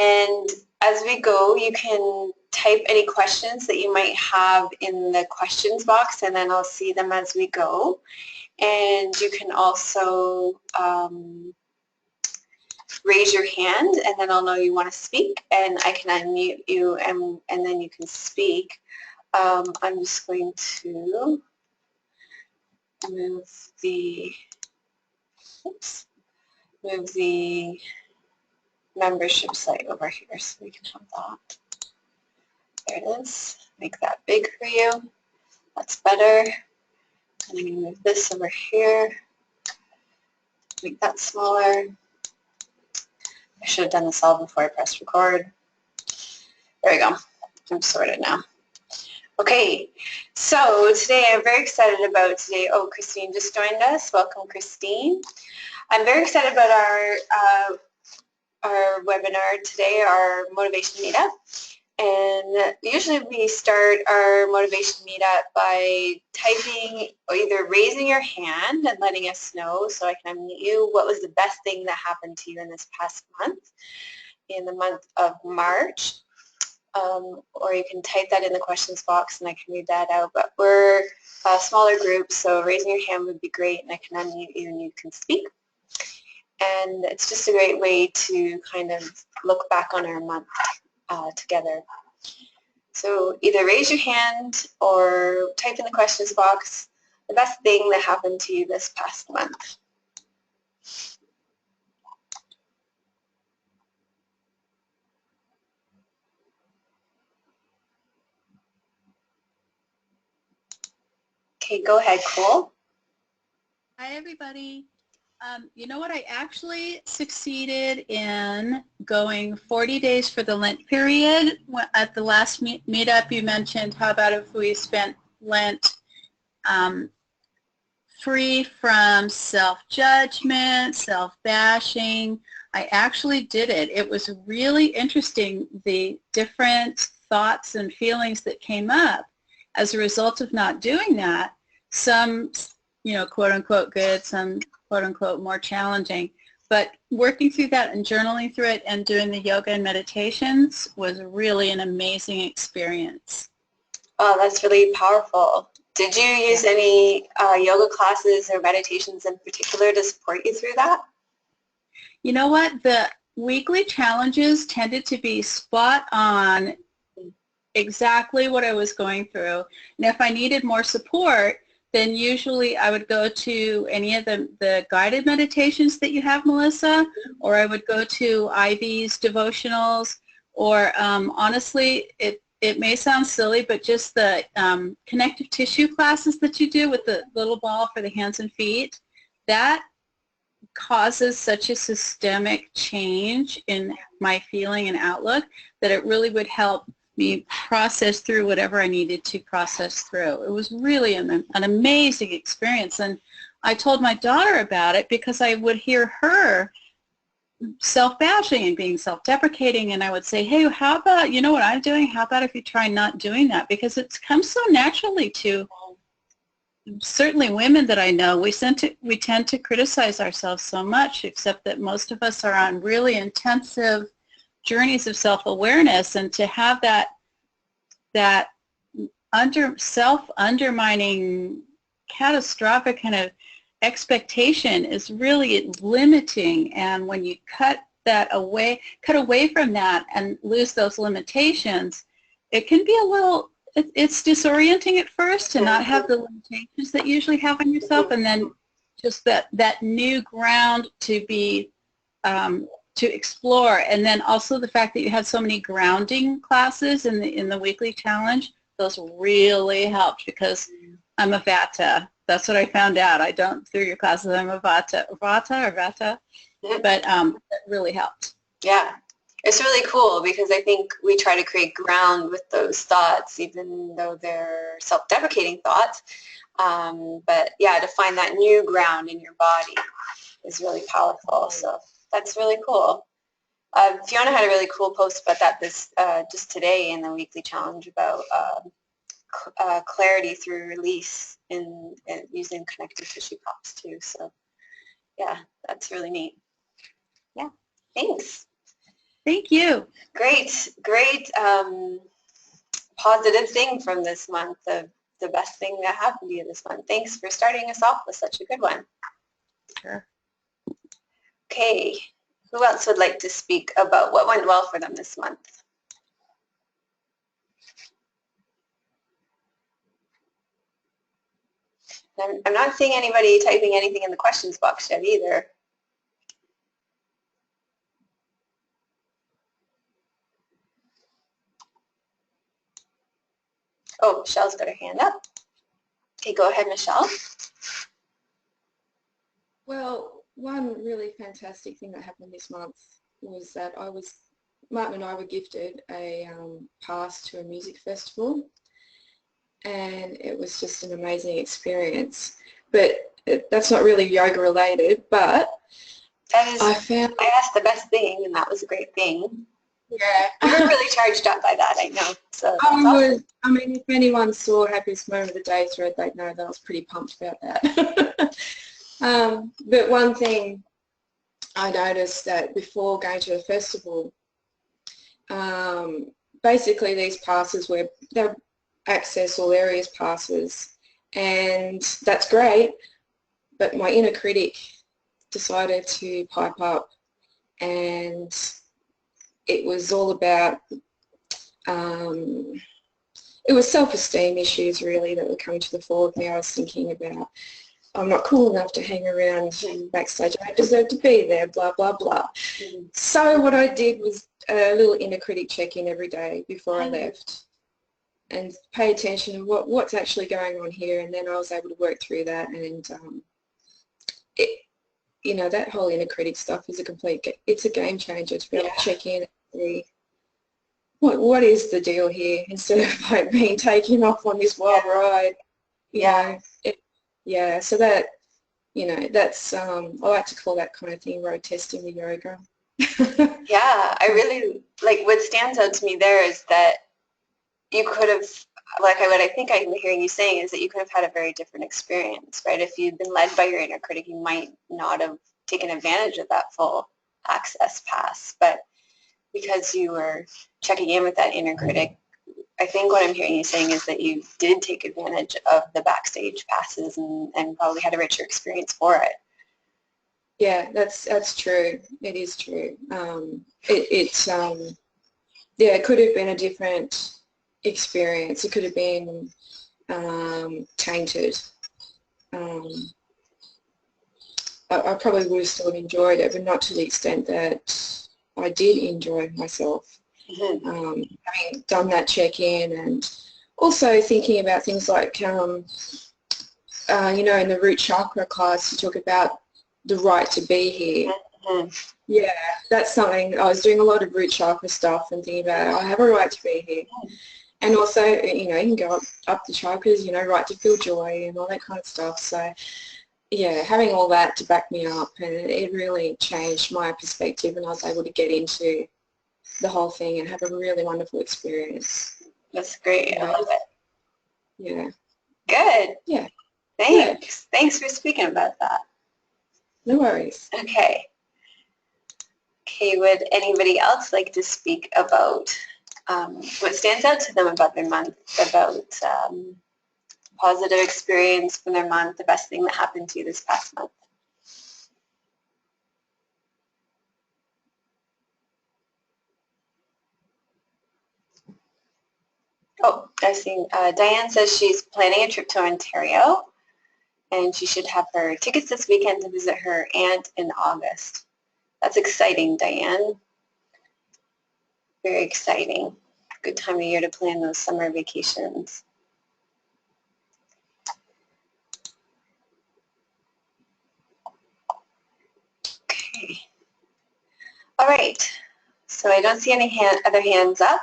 And as we go, you can type any questions that you might have in the questions box, and then I'll see them as we go. And you can also raise your hand, and then I'll know you want to speak, and I can unmute you, and then you can speak. I'm just going to move the membership site over here so we can have that. There it is. Make that big for you. That's better. And I'm going to move this over here. Make that smaller. I should have done this all before I pressed record. There we go. I'm sorted now. Okay, so today I'm very excited about today. Oh, Christine just joined us. Welcome, Christine. I'm very excited about our webinar today, our motivation meetup. And usually we start our motivation meetup by typing or either raising your hand and letting us know so I can unmute you what was the best thing that happened to you in this past month, in the month of March. Or you can type that in the questions box and I can read that out. But we're a smaller group, so raising your hand would be great and I can unmute you and you can speak. And it's just a great way to kind of look back on our month together. So either raise your hand or type in the questions box the best thing that happened to you this past month. Okay, go ahead, Cole. Hi, everybody. You know what? I actually succeeded in going 40 days for the Lent period. At the last meetup, you mentioned, how about if we spent Lent free from self-judgment, self-bashing. I actually did it. It was really interesting, the different thoughts and feelings that came up as a result of not doing that. Some, quote-unquote good, some quote-unquote more challenging. But working through that and journaling through it and doing the yoga and meditations was really an amazing experience. Oh, that's really powerful. Did you use any yoga classes or meditations in particular to support you through that? You know what? The weekly challenges tended to be spot on exactly what I was going through. And if I needed more support, then usually I would go to any of the guided meditations that you have, Melissa, or I would go to Ivy's devotionals, or honestly, it may sound silly, but just the connective tissue classes that you do with the little ball for the hands and feet, that causes such a systemic change in my feeling and outlook that it really would help me process through whatever I needed to process through. It was really an amazing experience, and I told my daughter about it because I would hear her self-bashing and being self-deprecating, and I would say, hey, how about, you know what I'm doing, how about if you try not doing that? Because it comes so naturally to certainly women that I know. We tend to criticize ourselves so much, except that most of us are on really intensive journeys of self-awareness, and to have that self-undermining, catastrophic kind of expectation is really limiting. And when you cut away from that and lose those limitations, it can be a little, it's disorienting at first to not have the limitations that you usually have on yourself, and then just that new ground to be to explore. And then also the fact that you had so many grounding classes in the weekly challenge, those really helped, because I'm a Vata. That's what I found out. I don't, through your classes, I'm a Vata. Yeah. But that really helped. Yeah. It's really cool because I think we try to create ground with those thoughts, even though they're self-deprecating thoughts. But yeah, to find that new ground in your body is really powerful. So that's really cool. Fiona had a really cool post about that just today in the weekly challenge about clarity through release in using connective tissue props too. So yeah, that's really neat. Yeah, thanks. Thank you. Great, great positive thing from this month, the best thing that happened to you this month. Thanks for starting us off with such a good one. Sure. Okay, who else would like to speak about what went well for them this month? I'm not seeing anybody typing anything in the questions box yet either. Oh, Michelle's got her hand up. Okay, go ahead, Michelle. Well, one really fantastic thing that happened this month was that Martin and I were gifted a pass to a music festival, and it was just an amazing experience. But that's not really yoga related, but That is, I asked the best thing, and that was a great thing. Yeah. You were really charged up by that, I know. So I mean, if anyone saw Happiest Moment of the Day thread, they'd know that I was pretty pumped about that. But one thing I noticed that before going to a festival, basically these passes they're access all areas passes, and that's great, but my inner critic decided to pipe up, and it was all about it was self-esteem issues really that were coming to the fore with me. I was thinking about, I'm not cool enough to hang around backstage, I deserve to be there, blah, blah, blah. So what I did was a little inner critic check-in every day before I left and pay attention to what's actually going on here, and then I was able to work through that, and you know, that whole inner critic stuff is it's a game changer to be able to check in and see what is the deal here, instead of like being taken off on this wild ride. Yeah. So that, you know, that's I like to call that kind of thing road testing the yoga. yeah, I really like what stands out to me there is that you could have, like what I think I'm hearing you saying is that you could have had a very different experience, right? If you'd been led by your inner critic, you might not have taken advantage of that full access pass, but because you were checking in with that inner critic, I think what I'm hearing you saying is that you did take advantage of the backstage passes and probably had a richer experience for it. Yeah, that's true. It is true. Yeah, it could have been a different experience. It could have been tainted. I probably would have still enjoyed it, but not to the extent that I did enjoy myself. Having done that check-in, and also thinking about things like, you know, in the root chakra class, you talk about the right to be here. Yeah, that's something. I was doing a lot of root chakra stuff and thinking about, I have a right to be here. And also, you know, you can go up the chakras, you know, right to feel joy and all that kind of stuff. So, yeah, having all that to back me up, and it really changed my perspective, and I was able to get into the whole thing and have a really wonderful experience. That's great. I love it. Yeah. Good. Yeah. Thanks. Yeah. Thanks for speaking about that. No worries. Okay. Okay, would anybody else like to speak about what stands out to them about their month, about positive experience from their month, the best thing that happened to you this past month? Oh, I see. Diane says she's planning a trip to Ontario, and she should have her tickets this weekend to visit her aunt in August. That's exciting, Diane. Very exciting. Good time of year to plan those summer vacations. Okay. All right. So I don't see any other hands up,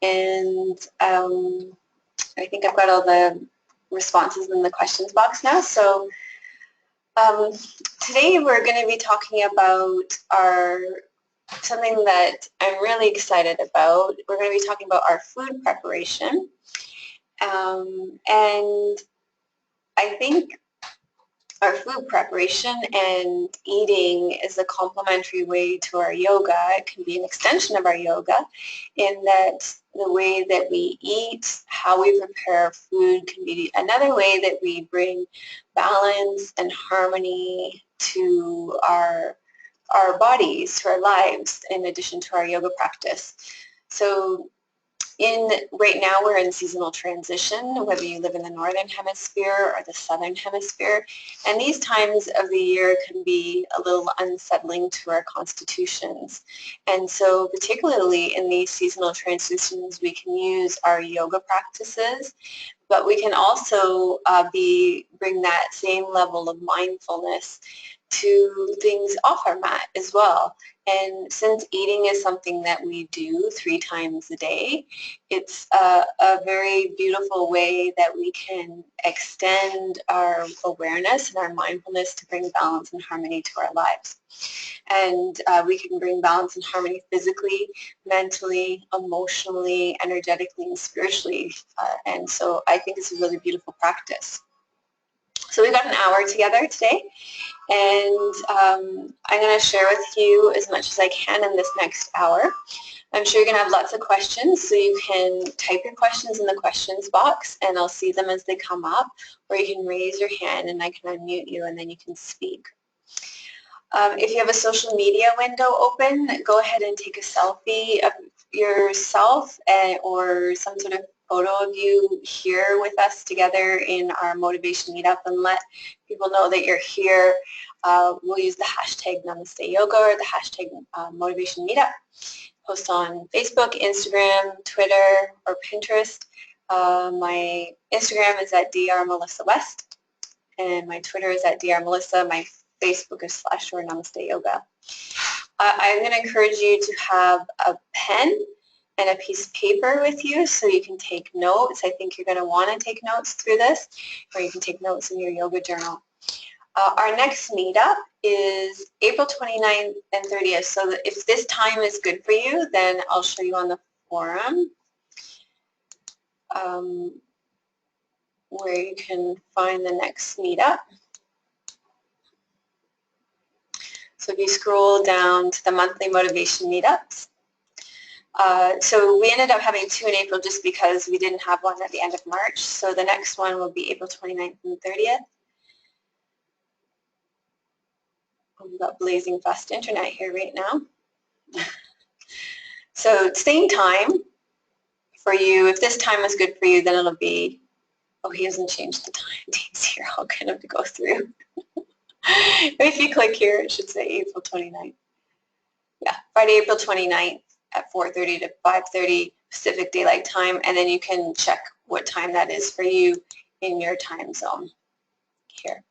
and I think I've got all the responses in the questions box now. So today we're going to be talking about something that I'm really excited about. We're going to be talking about our food preparation. And I think our food preparation and eating is a complementary way to our yoga. It can be an extension of our yoga in that the way that we eat, how we prepare food can be another way that we bring balance and harmony to our bodies, to our lives, in addition to our yoga practice. So right now we're in seasonal transition, whether you live in the northern hemisphere or the southern hemisphere, and these times of the year can be a little unsettling to our constitutions. And so particularly in these seasonal transitions, we can use our yoga practices, but we can also bring that same level of mindfulness to things off our mat as well. And since eating is something that we do 3 times a day, it's a very beautiful way that we can extend our awareness and our mindfulness to bring balance and harmony to our lives. And we can bring balance and harmony physically, mentally, emotionally, energetically, and spiritually. And so I think it's a really beautiful practice. So we've got an hour together today, and I'm going to share with you as much as I can in this next hour. I'm sure you're going to have lots of questions, so you can type your questions in the questions box, and I'll see them as they come up, or you can raise your hand and I can unmute you and then you can speak. If you have a social media window open, go ahead and take a selfie of yourself or some sort of photo of you here with us together in our motivation meetup, and let people know that you're here. We'll use the hashtag Namaste Yoga or the hashtag motivation meetup. Post on Facebook, Instagram, Twitter, or Pinterest. My Instagram is at Dr. Melissa West, and my Twitter is at Dr. Melissa. My Facebook is /Namaste Yoga. I'm going to encourage you to have a pen and a piece of paper with you so you can take notes. I think you're going to want to take notes through this, or you can take notes in your yoga journal. Our next meetup is April 29th and 30th. So if this time is good for you, then I'll show you on the forum where you can find the next meetup. So if you scroll down to the monthly motivation meetups, so we ended up having 2 in April just because we didn't have one at the end of March. So the next one will be April 29th and 30th. We've got blazing fast internet here right now. So same time for you. If this time is good for you, then it'll be, oh, he hasn't changed the time dates here. I'll kind of go through. If you click here, it should say April 29th. Yeah, Friday, April 29th at 4:30 to 5:30 Pacific Daylight Time, and then you can check what time that is for you in your time zone here.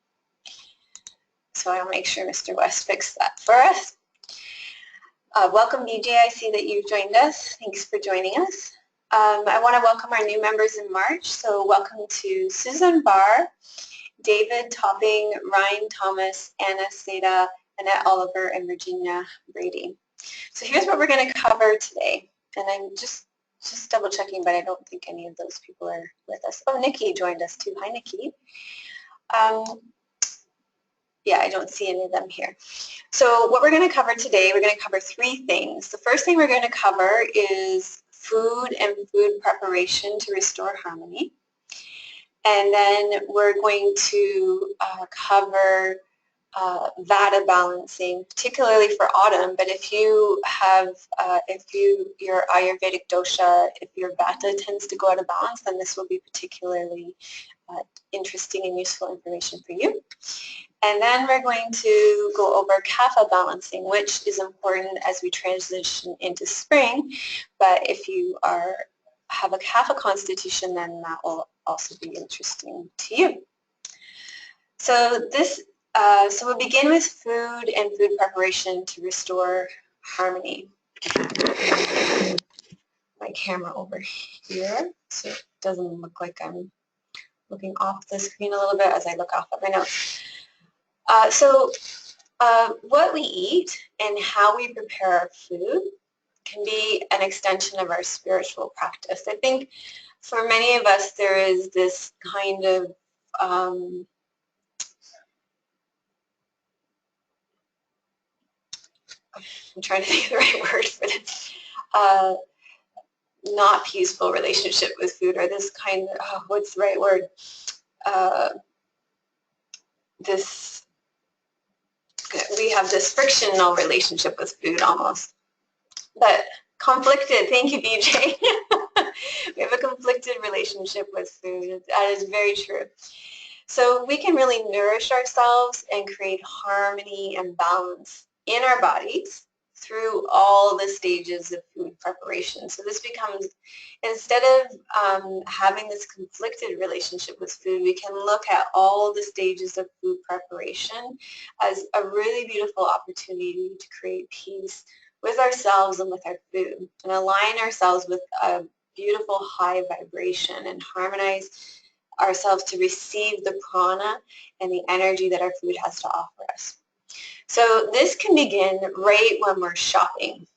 So I'll make sure Mr. West fixed that for us. Welcome, BJ. I see that you've joined us. Thanks for joining us. I want to welcome our new members in March. So welcome to Susan Barr, David Topping, Ryan Thomas, Anna Seda, Annette Oliver, and Virginia Brady. So here's what we're going to cover today. And I'm just double checking, but I don't think any of those people are with us. Oh, Nikki joined us too. Hi, Nikki. Yeah, I don't see any of them here. So what we're going to cover today, we're going to cover 3 things. The first thing we're going to cover is food and food preparation to restore harmony. And then we're going to cover Vata balancing, particularly for autumn. But if you have, your Ayurvedic dosha, if your Vata tends to go out of balance, then this will be particularly interesting and useful information for you. And then we're going to go over Kapha balancing, which is important as we transition into spring. But if you have a Kapha constitution, then that will also be interesting to you. So so we'll begin with food and food preparation to restore harmony. My camera over here, so it doesn't look like I'm looking off the screen a little bit as I look off at my notes. What we eat and how we prepare our food can be an extension of our spiritual practice. I think for many of us there is this kind of I'm trying to think of the right word for this, not peaceful relationship with food, or this kind of, oh, what's the right word? We have this frictional relationship with food almost, but conflicted. Thank you, BJ. We have a conflicted relationship with food. That is very true. So we can really nourish ourselves and create harmony and balance in our bodies through all the stages of food preparation. So this becomes, instead of having this conflicted relationship with food, we can look at all the stages of food preparation as a really beautiful opportunity to create peace with ourselves and with our food, and align ourselves with a beautiful high vibration and harmonize ourselves to receive the prana and the energy that our food has to offer us. So this can begin right when we're shopping,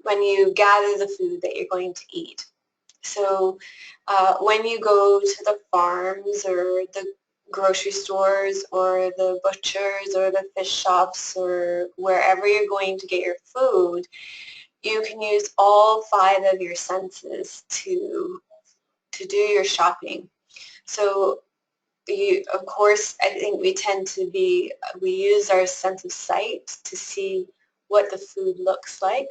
when you gather the food that you're going to eat. So when you go to the farms or the grocery stores or the butchers or the fish shops or wherever you're going to get your food, you can use all 5 of your senses to do your shopping. So of course, I think we use our sense of sight to see what the food looks like,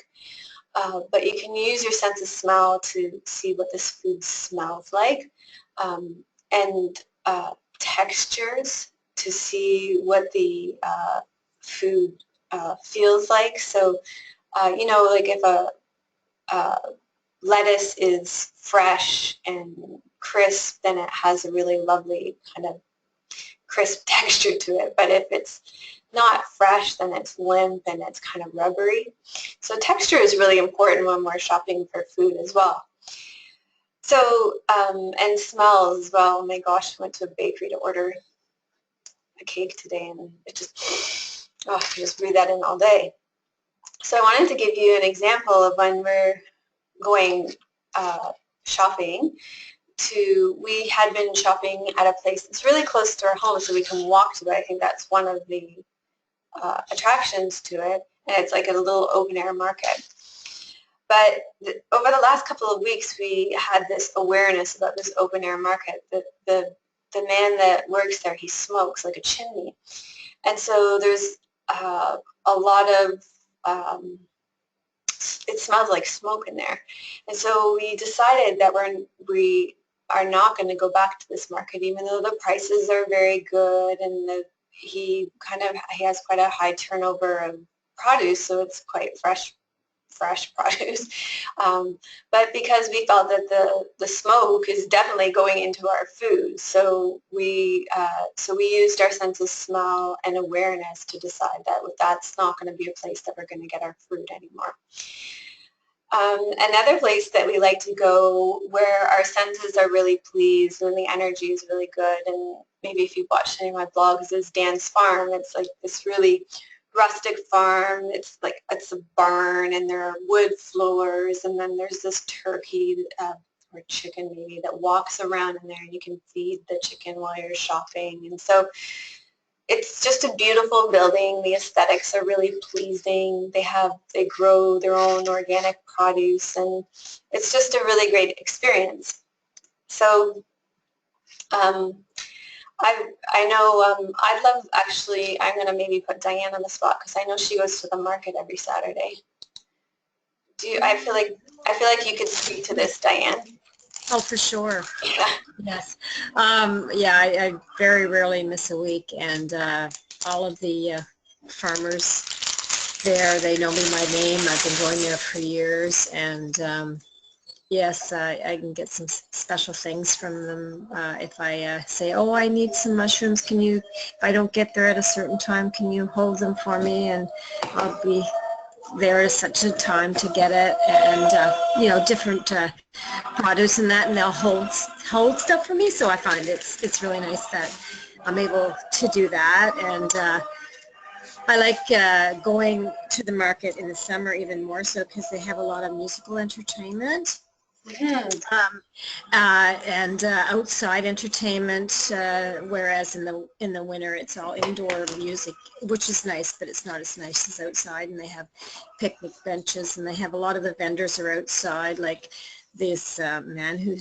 but you can use your sense of smell to see what this food smells like, and textures to see what the food feels like. So, like if a lettuce is fresh and crisp, then it has a really lovely kind of crisp texture to it. But if it's not fresh, then it's limp and it's kind of rubbery. So texture is really important when we're shopping for food as well. So, and smells as well. Oh my gosh, I went to a bakery to order a cake today, and it just, I could just breathe that in all day. So I wanted to give you an example of when we're going shopping. We had been shopping at a place that's really close to our home, so we can walk to it. I think that's one of the attractions to it, and it's like a little open air market. But over the last couple of weeks, we had this awareness about this open air market. The man that works there, he smokes like a chimney, and so there's a lot of it smells like smoke in there. And so we decided that we are not going to go back to this market, even though the prices are very good, and he has quite a high turnover of produce, so it's quite fresh produce. But because we felt that the smoke is definitely going into our food, so we used our sense of smell and awareness to decide that that's not going to be a place that we're going to get our fruit anymore. Another place that we like to go where our senses are really pleased and the energy is really good, and maybe if you've watched any of my blogs, is Dan's Farm. It's like this really rustic farm. It's a barn, and there are wood floors, and then there's this turkey or chicken maybe that walks around in there, and you can feed the chicken while you're shopping. And so it's just a beautiful building. The aesthetics are really pleasing. They grow their own organic produce, and it's just a really great experience. So I know I'd love, actually, I'm going to maybe put Diane on the spot because I know she goes to the market every Saturday. I feel like you could speak to this, Diane. Oh, for sure. Yeah. Yes. Yeah, I very rarely miss a week, and all of the farmers there, they know me by name. I've been going there for years, and yes, I can get some special things from them. If I say, oh, I need some mushrooms, if I don't get there at a certain time, can you hold them for me? And I'll be there at such a time to get it, and different produce and that, and they'll hold stuff for me. So I find it's really nice that I'm able to do that, and I like going to the market in the summer even more so because they have a lot of musical entertainment. And outside entertainment, whereas in the winter it's all indoor music, which is nice, but it's not as nice as outside. And they have picnic benches, and they have a lot of the vendors are outside, like this man who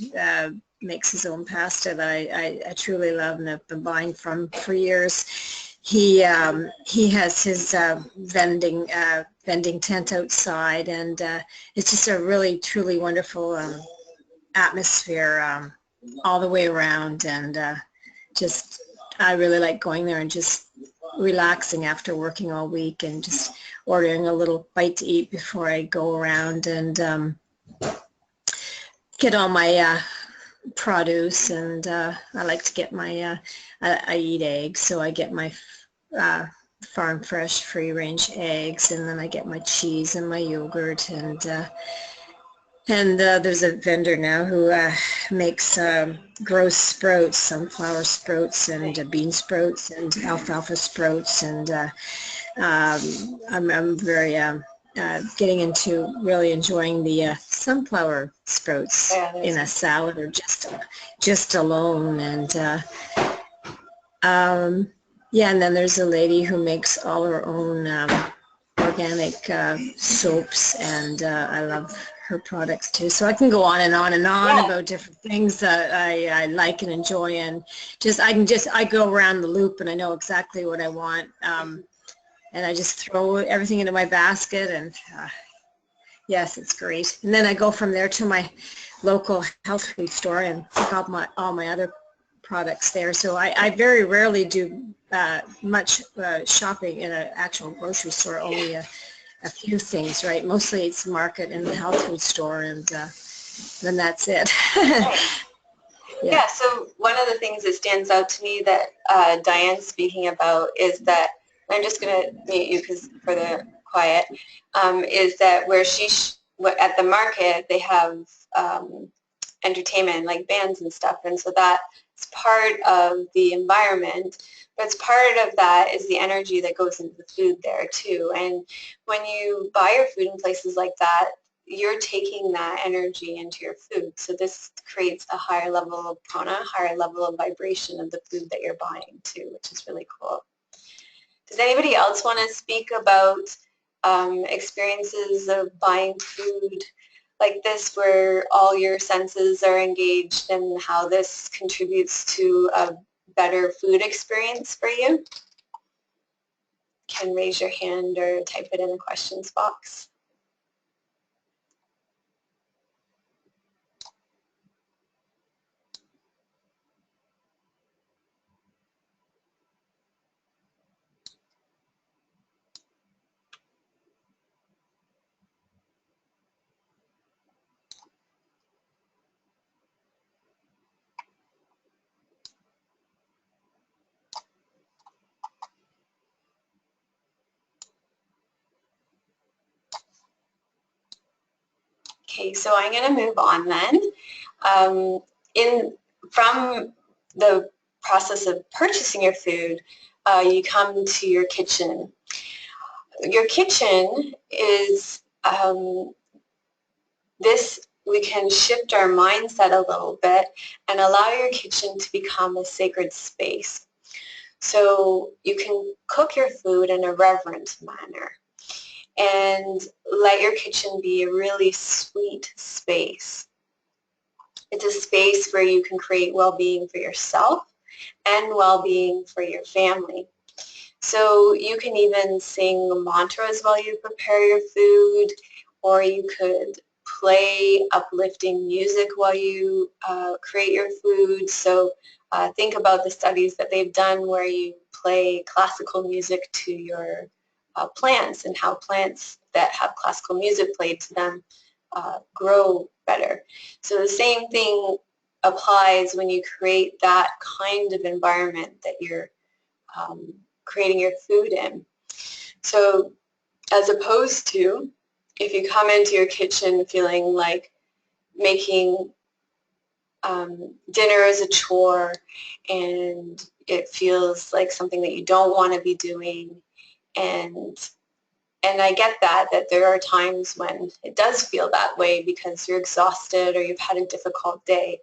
makes his own pasta that I truly love and I've been buying from for years. He has his vending tent outside, and it's just a really truly wonderful atmosphere all the way around, and just I really like going there and just relaxing after working all week and just ordering a little bite to eat before I go around and get all my produce. And I like to get my I eat eggs, so I get my farm fresh free range eggs, and then I get my cheese and my yogurt, and there's a vendor now who makes grows sprouts, sunflower sprouts and bean sprouts and alfalfa sprouts, and I'm very getting into really enjoying the sunflower sprouts in a salad or just alone. And yeah, and then there's a lady who makes all her own organic soaps, and I love her products too. So I can go on and on and on about different things that I like and enjoy, and I go around the loop and I know exactly what I want, and I just throw everything into my basket, and yes, it's great. And then I go from there to my local health food store and pick up all my other products there. So I very rarely do much shopping in an actual grocery store, only a few things, right? Mostly it's market and the health food store, and then that's it. Yeah, so one of the things that stands out to me that Diane's speaking about is that, I'm just going to mute you because for the quiet, is that where at the market they have entertainment like bands and stuff, and so that's part of the environment, but part of that is the energy that goes into the food there too. And when you buy your food in places like that, you're taking that energy into your food, so this creates a higher level of prana, higher level of vibration of the food that you're buying too, which is really cool. Does anybody else want to speak about experiences of buying food like this where all your senses are engaged and how this contributes to a better food experience for you? You can raise your hand or type it in the questions box. Okay, so I'm going to move on then. From the process of purchasing your food, you come to your kitchen. Your kitchen is we can shift our mindset a little bit and allow your kitchen to become a sacred space. So you can cook your food in a reverent manner and let your kitchen be a really sweet space. It's a space where you can create well-being for yourself and well-being for your family. So you can even sing mantras while you prepare your food, or you could play uplifting music while you create your food. So think about the studies that they've done where you play classical music to your plants, and how plants that have classical music played to them grow better. So the same thing applies when you create that kind of environment that you're creating your food in. So as opposed to if you come into your kitchen feeling like making dinner is a chore and it feels like something that you don't want to be doing, and And I get that there are times when it does feel that way because you're exhausted or you've had a difficult day.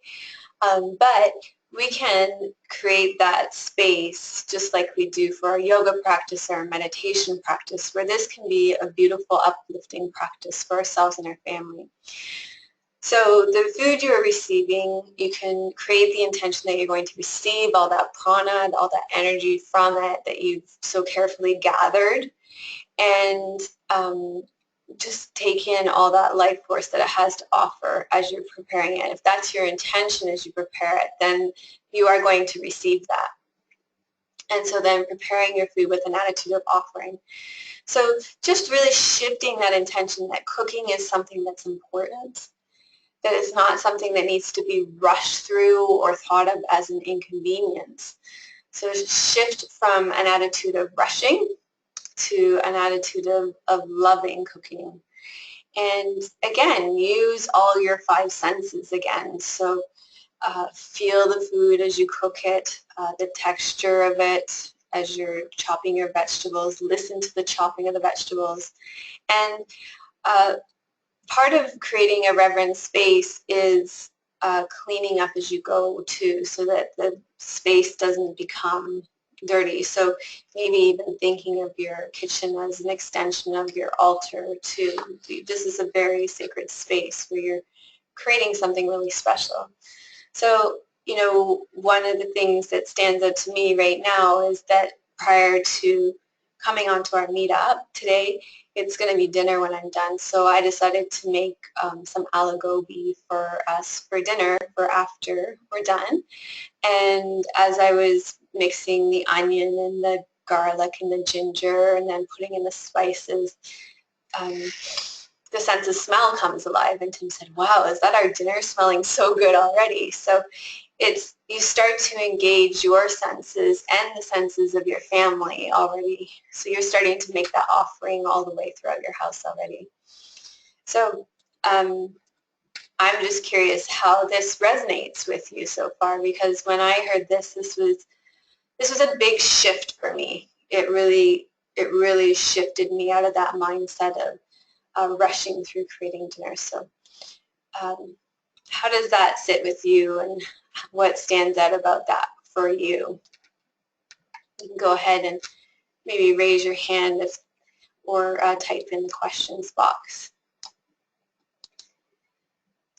But we can create that space just like we do for our yoga practice or our meditation practice, where this can be a beautiful, uplifting practice for ourselves and our family. So the food you're receiving, you can create the intention that you're going to receive all that prana, all that energy from it that you've so carefully gathered, and just take in all that life force that it has to offer as you're preparing it. If that's your intention as you prepare it, then you are going to receive that. And so then preparing your food with an attitude of offering. So just really shifting that intention that cooking is something that's important, that it's not something that needs to be rushed through or thought of as an inconvenience. So shift from an attitude of rushing to an attitude of loving cooking. And again, use all your five senses again. So feel the food as you cook it, the texture of it as you're chopping your vegetables, listen to the chopping of the vegetables. And part of creating a reverent space is cleaning up as you go too, so that the space doesn't become dirty. So maybe even thinking of your kitchen as an extension of your altar too. This is a very sacred space where you're creating something really special. So, you know, one of the things that stands out to me right now is that prior to coming onto our meetup today, it's going to be dinner when I'm done. So I decided to make some alagobi for us for dinner for after we're done. And as I was mixing the onion and the garlic and the ginger and then putting in the spices, the sense of smell comes alive. And Tim said, wow, is that our dinner smelling so good already? So it's, you start to engage your senses and the senses of your family already. So you're starting to make that offering all the way throughout your house already. So I'm just curious how this resonates with you so far, because when I heard this was a big shift for me. It really shifted me out of that mindset of rushing through creating dinner. So how does that sit with you, and what stands out about that for you? You can go ahead and maybe raise your hand or type in the questions box.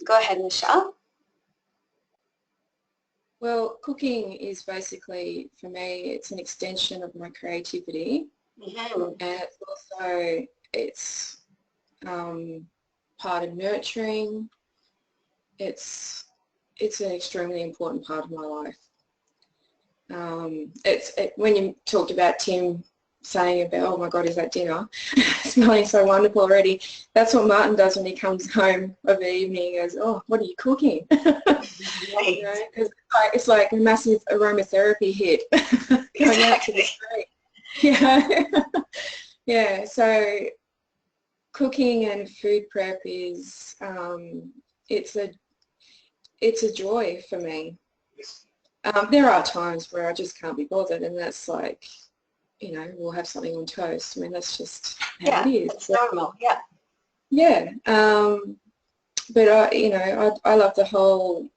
Go ahead, Michelle. Well, cooking is basically, for me, it's an extension of my creativity. Mm-hmm. And it's part of nurturing. It's an extremely important part of my life. When you talked about Tim saying about, oh my God, is that dinner? Smelling so wonderful already. That's what Martin does when he comes home of the evening. He goes, oh, what are you cooking? Right. You know, 'cause it's like a massive aromatherapy hit going out to the street. Yeah. Yeah, so cooking and food prep is, it's a joy for me. There are times where I just can't be bothered, and that's like, you know, we'll have something on toast. I mean, that's just how it is. It's normal, yeah. Yeah, but you know, I love the whole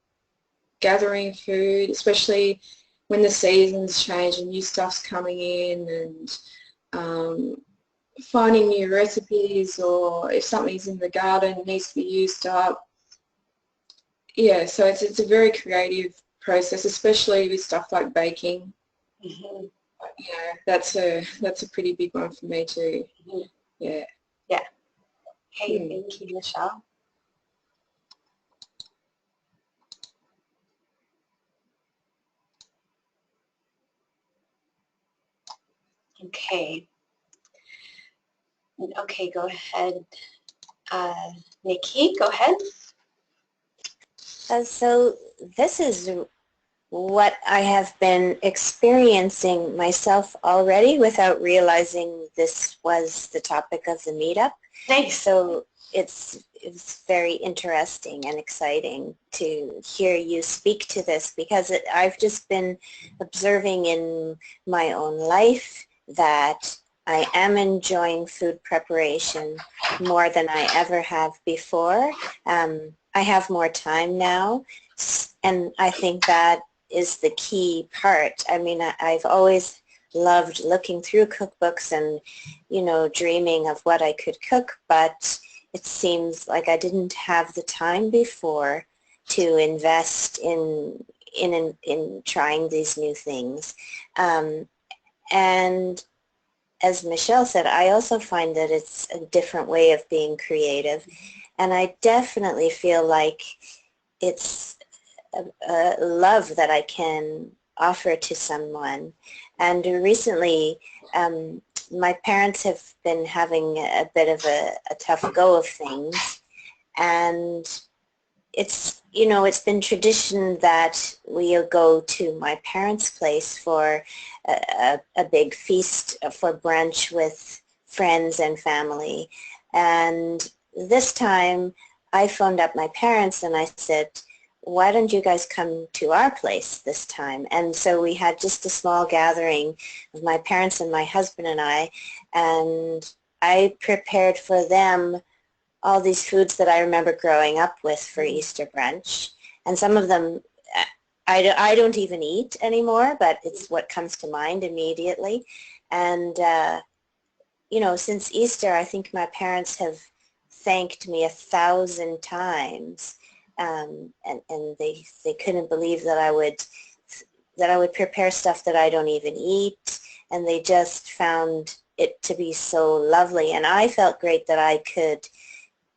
gathering food, especially when the seasons change and new stuff's coming in, and finding new recipes, or if something's in the garden needs to be used up. Yeah, so it's a very creative process, especially with stuff like baking. Mm-hmm. You know, that's a pretty big one for me too. Mm-hmm. Yeah. Yeah. Hey, thank you, Michelle. Okay. Okay, go ahead. Nikki, go ahead. So this is what I have been experiencing myself already without realizing this was the topic of the meetup. Nice. So it's very interesting and exciting to hear you speak to this, because I've just been observing in my own life that I am enjoying food preparation more than I ever have before. I have more time now, and I think that is the key part. I mean, I've always loved looking through cookbooks and, you know, dreaming of what I could cook, but it seems like I didn't have the time before to invest in trying these new things. And as Michelle said, I also find that it's a different way of being creative, and I definitely feel like it's a love that I can offer to someone. And recently, my parents have been having a bit of a tough go of things, and it's, you know, it's been tradition that we'll go to my parents' place for a big feast for brunch with friends and family. And this time I phoned up my parents and I said, why don't you guys come to our place this time? And so we had just a small gathering of my parents and my husband and I prepared for them all these foods that I remember growing up with for Easter brunch. And some of them I don't even eat anymore, but it's what comes to mind immediately. And, you know, since Easter, I think my parents have thanked me 1,000 times. And they couldn't believe that I would prepare stuff that I don't even eat. And they just found it to be so lovely. And I felt great that I could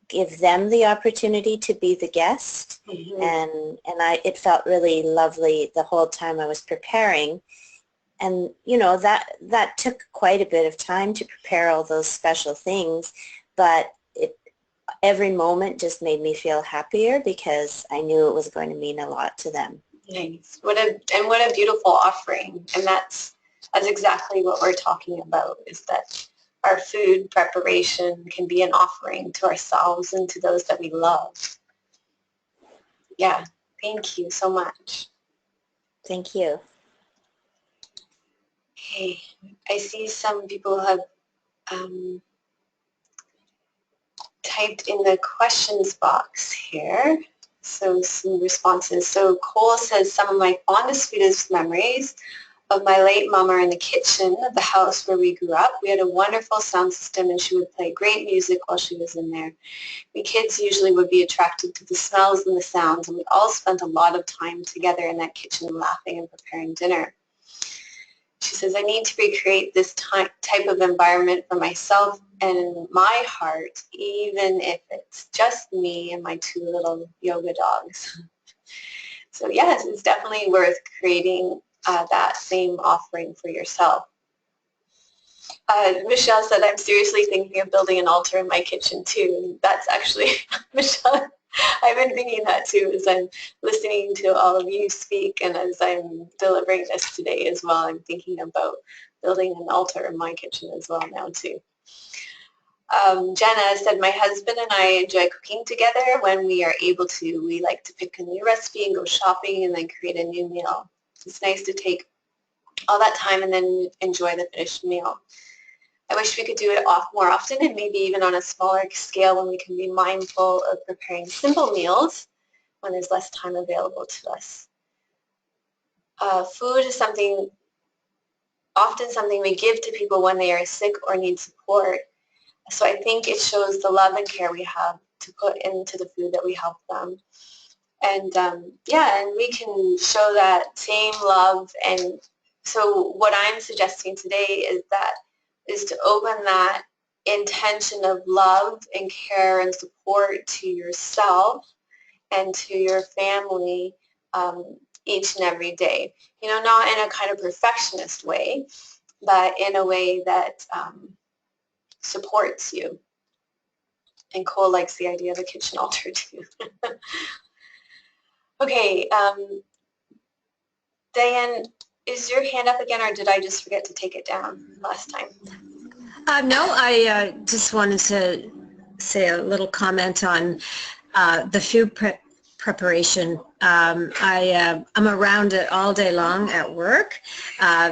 give them the opportunity to be the guest, and it felt really lovely the whole time I was preparing. And you know, that took quite a bit of time to prepare all those special things, but every moment just made me feel happier because I knew it was going to mean a lot to them. Nice. What a beautiful offering. And that's exactly what we're talking about, is that our food preparation can be an offering to ourselves and to those that we love. Yeah, thank you so much. Thank you. Okay, I see some people have typed in the questions box here. So some responses. So Cole says, some of my fondest food memories of my late mom are in the kitchen of the house where we grew up. We had a wonderful sound system and she would play great music while she was in there. We kids usually would be attracted to the smells and the sounds, and we all spent a lot of time together in that kitchen laughing and preparing dinner. She says, I need to recreate this type of environment for myself and my heart, even if it's just me and my 2 little yoga dogs. So yes, it's definitely worth creating that same offering for yourself. Michelle said, I'm seriously thinking of building an altar in my kitchen too. And that's actually, Michelle, I've been thinking that too as I'm listening to all of you speak, and as I'm delivering this today as well, I'm thinking about building an altar in my kitchen as well now too. Jenna said, my husband and I enjoy cooking together when we are able to. We like to pick a new recipe and go shopping and then create a new meal. It's nice to take all that time and then enjoy the finished meal. I wish we could do it more often, and maybe even on a smaller scale when we can be mindful of preparing simple meals when there's less time available to us. Food is often something we give to people when they are sick or need support. So I think it shows the love and care we have to put into the food that we help them. And yeah, and we can show that same love. And so what I'm suggesting today is to open that intention of love and care and support to yourself and to your family each and every day. You know, not in a kind of perfectionist way, but in a way that supports you. And Cole likes the idea of a kitchen altar too. Okay, Diane, is your hand up again, or did I just forget to take it down last time? No, I just wanted to say a little comment on the preparation. I'm around it all day long at work. I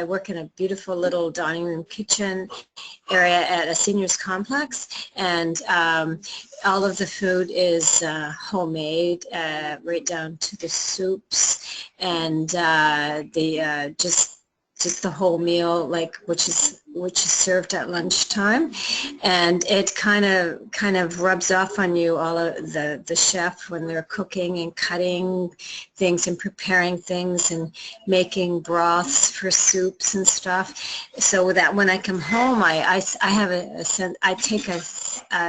work in a beautiful little dining room kitchen area at a seniors complex, and all of the food is homemade, right down to the soups, and just the whole meal, like which is served at lunchtime, and it kind of rubs off on you, all of the chef, when they're cooking and cutting things and preparing things and making broths for soups and stuff. So that when I come home, I have I take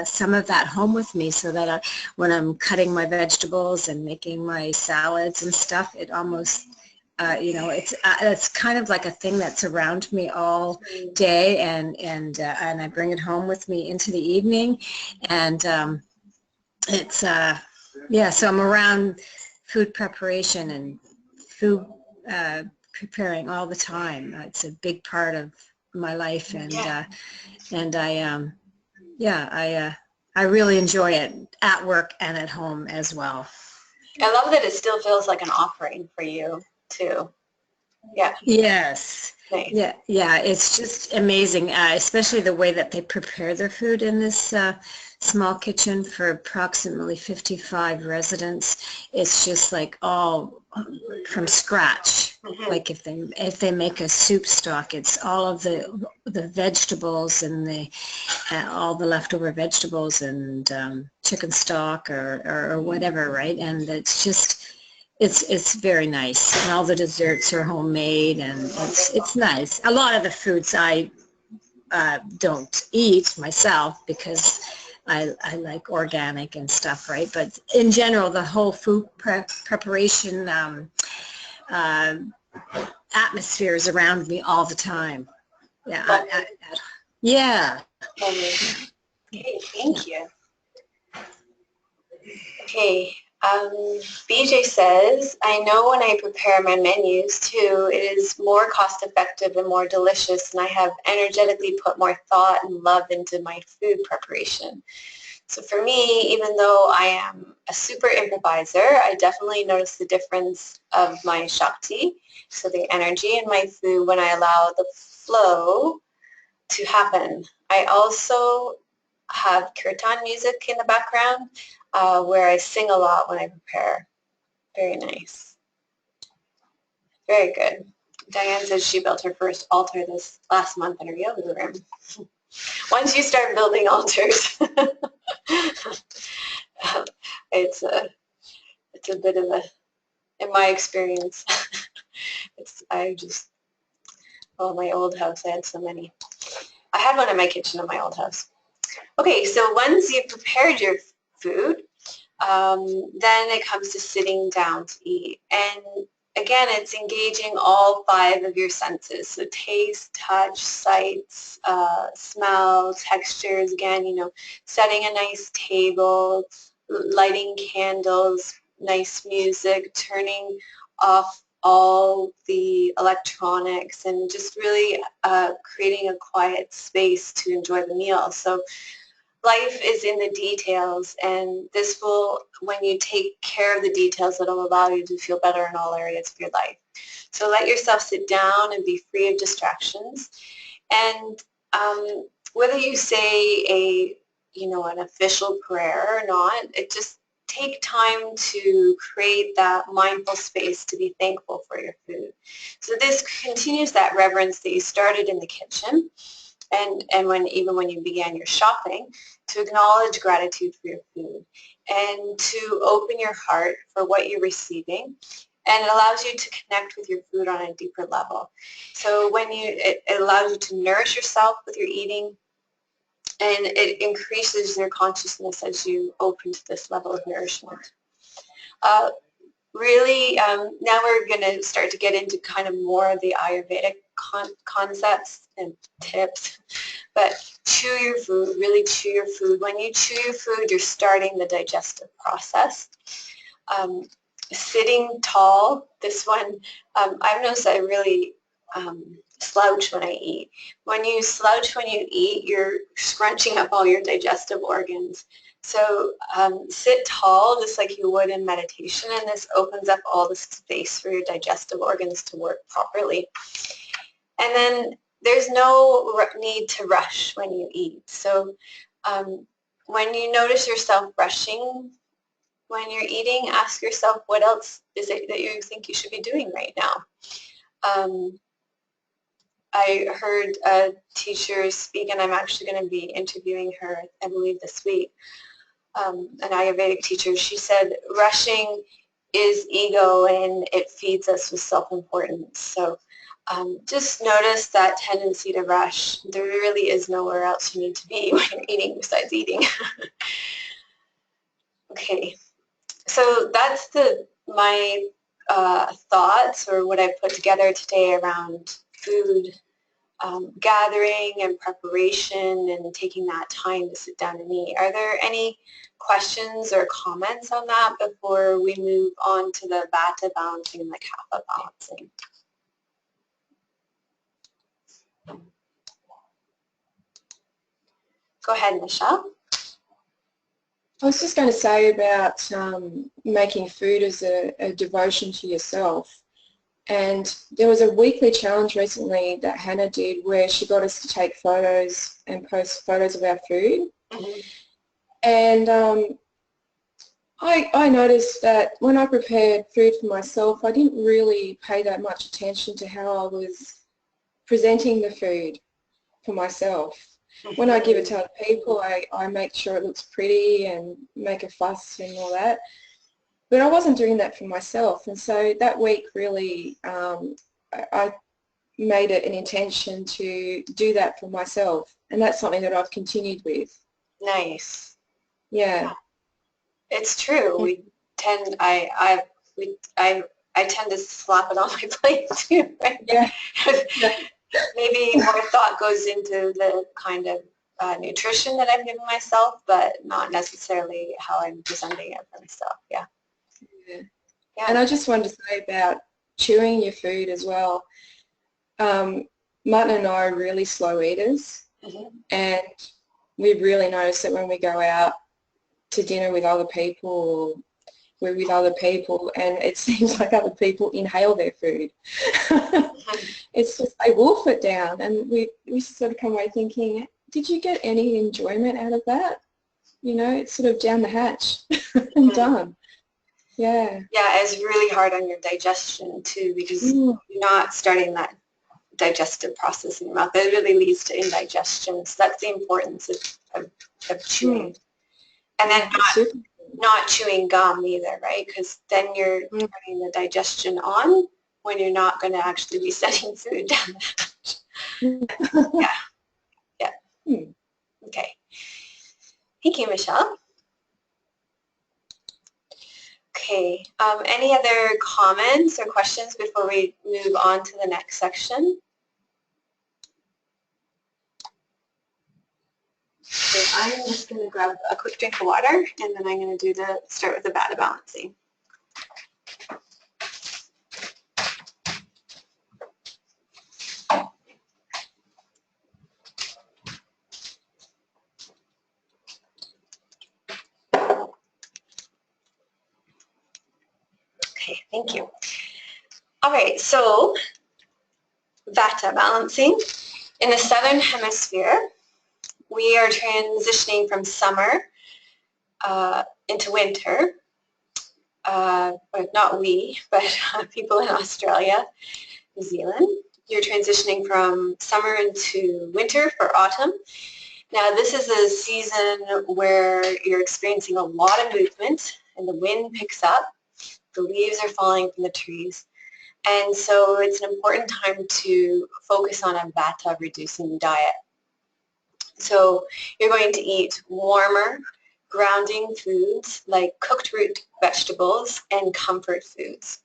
some of that home with me, so that when I'm cutting my vegetables and making my salads and stuff, it almost it's kind of like a thing that's around me all day, and I bring it home with me into the evening, and so I'm around food preparation and food preparing all the time. It's a big part of my life, and I really enjoy it at work and at home as well. I love that it still feels like an offering for you too. Yeah. Yes. Nice. Yeah. It's just amazing, especially the way that they prepare their food in this small kitchen for approximately 55 residents. It's just like all from scratch. Mm-hmm. Like if they make a soup stock, it's all of the vegetables and all the leftover vegetables and chicken stock or whatever, right? And it's just. It's very nice, and all the desserts are homemade, and it's nice. A lot of the foods I don't eat myself because I like organic and stuff, right? But in general, the whole food preparation atmosphere is around me all the time. Yeah. Yeah. Okay, thank you. Okay. BJ says, I know when I prepare my menus too, it is more cost effective and more delicious, and I have energetically put more thought and love into my food preparation. So for me, even though I am a super improviser, I definitely notice the difference of my Shakti, so the energy in my food, when I allow the flow to happen. I also have kirtan music in the background, where I sing a lot when I prepare. Very nice. Very good. Diane says she built her first altar this last month in her yoga room. Once you start building altars, it's a bit of in my experience, my old house, I had so many. I had one in my kitchen in my old house. Okay, so once you've prepared your food, then it comes to sitting down to eat. And again, it's engaging all 5 of your senses. So taste, touch, sights, smell, textures. Again, setting a nice table, lighting candles, nice music, turning off all the electronics, and just really creating a quiet space to enjoy the meal. So life is in the details, and this will, when you take care of the details, it'll allow you to feel better in all areas of your life. So let yourself sit down and be free of distractions. And whether you say an official prayer or not, it just take time to create that mindful space to be thankful for your food. So this continues that reverence that you started in the kitchen, and even when you began your shopping, to acknowledge gratitude for your food and to open your heart for what you're receiving. And it allows you to connect with your food on a deeper level. So it allows you to nourish yourself with your eating, and it increases your consciousness as you open to this level of nourishment. Really, now we're going to start to get into kind of more of the Ayurvedic concepts and tips. But chew your food, really chew your food. When you chew your food, you're starting the digestive process. Sitting tall, this one, I've noticed I really slouch when I eat. When you slouch when you eat, you're scrunching up all your digestive organs. So sit tall just like you would in meditation, and this opens up all the space for your digestive organs to work properly. And then there's no need to rush when you eat. So when you notice yourself rushing when you're eating, ask yourself what else is it that you think you should be doing right now. I heard a teacher speak, and I'm actually going to be interviewing her, I believe, this week, an Ayurvedic teacher. She said, rushing is ego and it feeds us with self-importance. So just notice that tendency to rush. There really is nowhere else you need to be when you're eating besides eating. Okay, so that's my thoughts, or what I put together today around food gathering and preparation and taking that time to sit down and eat. Are there any questions or comments on that before we move on to the Vata balancing and the Kapha balancing? Go ahead, Michelle. I was just going to say about making food as a devotion to yourself. And there was a weekly challenge recently that Hannah did where she got us to take photos and post photos of our food. Mm-hmm. And I noticed that when I prepared food for myself, I didn't really pay that much attention to how I was presenting the food for myself. When I give it to other people, I make sure it looks pretty and make a fuss and all that. But I wasn't doing that for myself. And so that week really, I made it an intention to do that for myself. And that's something that I've continued with. Nice. Yeah. It's true. We tend, I tend to slap it on my plate too. Right? Yeah. Maybe more thought goes into the kind of nutrition that I'm giving myself, but not necessarily how I'm presenting it for myself. Yeah. Yeah. And I just wanted to say about chewing your food as well. Martin and I are really slow eaters, mm-hmm. and we really notice that when we go out to dinner with other people, we're with other people, and it seems like other people inhale their food. It's just they wolf it down, and we sort of come away thinking, did you get any enjoyment out of that? You know, it's sort of down the hatch and done. Yeah. Yeah, it's really hard on your digestion too, because you're not starting that digestive process in your mouth. It really leads to indigestion. So that's the importance of chewing. And then not chewing gum either, right? Because then you're turning the digestion on when you're not going to actually be sending food down the hatch. Yeah. Okay. Thank you, Michelle. Okay, any other comments or questions before we move on to the next section? Okay, I'm just going to grab a quick drink of water, and then I'm going to start with the Vata balancing. Okay, thank you. All right, so Vata balancing. In the southern hemisphere, we are transitioning from summer into winter. Not we, but people in Australia, New Zealand. You're transitioning from summer into winter for autumn. Now this is a season where you're experiencing a lot of movement and the wind picks up. The leaves are falling from the trees. And so it's an important time to focus on a Vata reducing diet. So you're going to eat warmer, grounding foods like cooked root vegetables and comfort foods.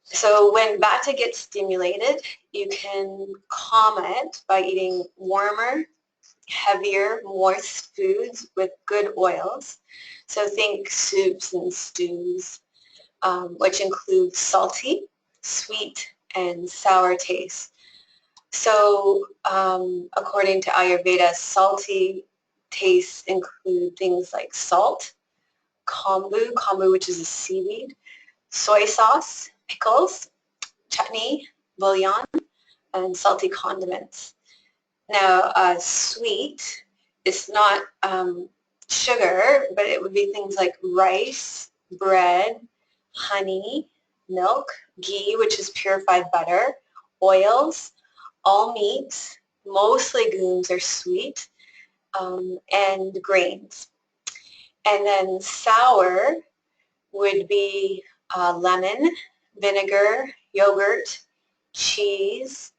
So when Vata gets stimulated, you can calm it by eating warmer, heavier, moist foods with good oils. So think soups and stews, which include salty, sweet, and sour taste. So according to Ayurveda, salty tastes include things like salt, kombu, which is a seaweed, soy sauce, pickles, chutney, bouillon, and salty condiments. Now, sweet is not sugar, but it would be things like rice, bread, honey, milk, ghee, which is purified butter, oils, all meats, most legumes are sweet, and grains. And then sour would be lemon, vinegar, yogurt, cheese,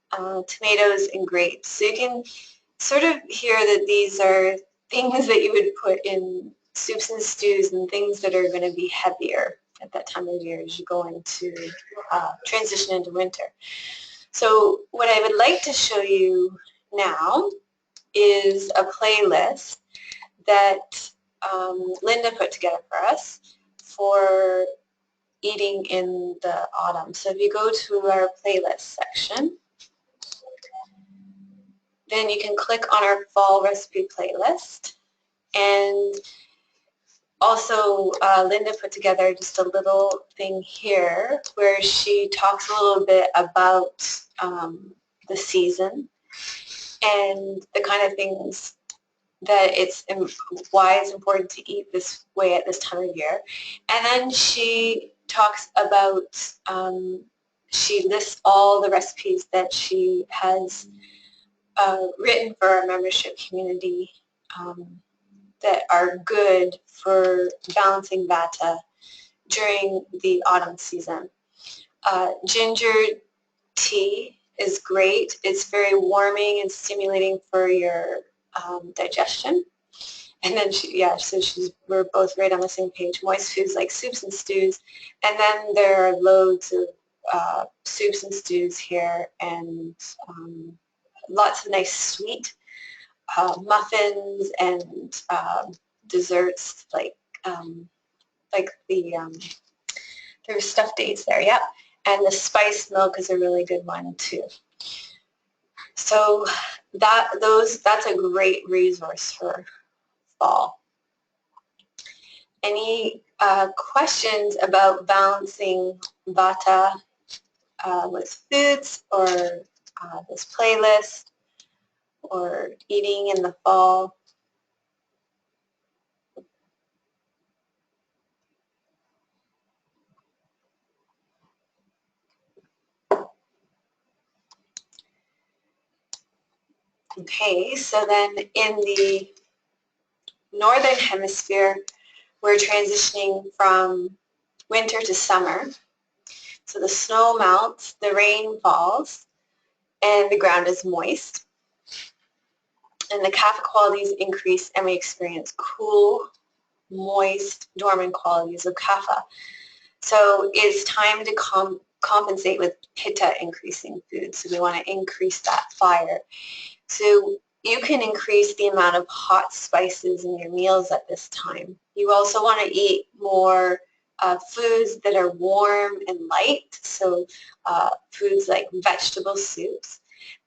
tomatoes, and grapes. So you can sort of hear that these are things that you would put in soups and stews and things that are going to be heavier at that time of year as you go into transition into winter. So what I would like to show you now is a playlist that Linda put together for us for eating in the autumn. So if you go to our playlist section, then you can click on our fall recipe playlist. And also Linda put together just a little thing here where she talks a little bit about the season and the kind of things that why it's important to eat this way at this time of year. And then she talks about, she lists all the recipes that she has written for our membership community that are good for balancing Vata during the autumn season. Ginger tea is great. It's very warming and stimulating for your digestion. And then we're both right on the same page. Moist foods like soups and stews. And then there are loads of soups and stews here, and lots of nice sweet muffins and desserts like there's stuffed dates there, yeah. And the spiced milk is a really good one too. So that's a great resource for fall. Any questions about balancing Vata with foods, or this playlist, or eating in the fall? Okay, so then in the northern hemisphere, we're transitioning from winter to summer. So the snow melts, the rain falls, and the ground is moist. And the kapha qualities increase, and we experience cool, moist, dormant qualities of kapha. So it's time to compensate with pitta increasing food. So we want to increase that fire. So you can increase the amount of hot spices in your meals at this time. You also want to eat more foods that are warm and light, so foods like vegetable soups.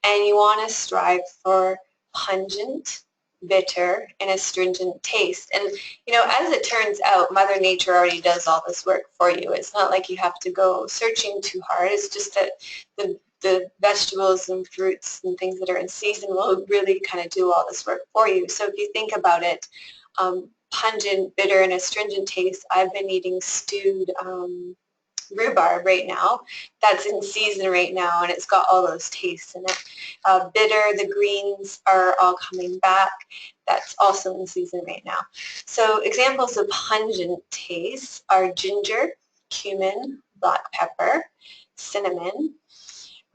And you want to strive for pungent, bitter, and astringent taste. And, you know, as it turns out, Mother Nature already does all this work for you. It's not like you have to go searching too hard. It's just that the vegetables and fruits and things that are in season will really kind of do all this work for you. So if you think about it, pungent, bitter, and astringent taste, I've been eating stewed rhubarb right now. That's in season right now, and it's got all those tastes in it. Bitter, the greens are all coming back. That's also in season right now. So examples of pungent tastes are ginger, cumin, black pepper, cinnamon,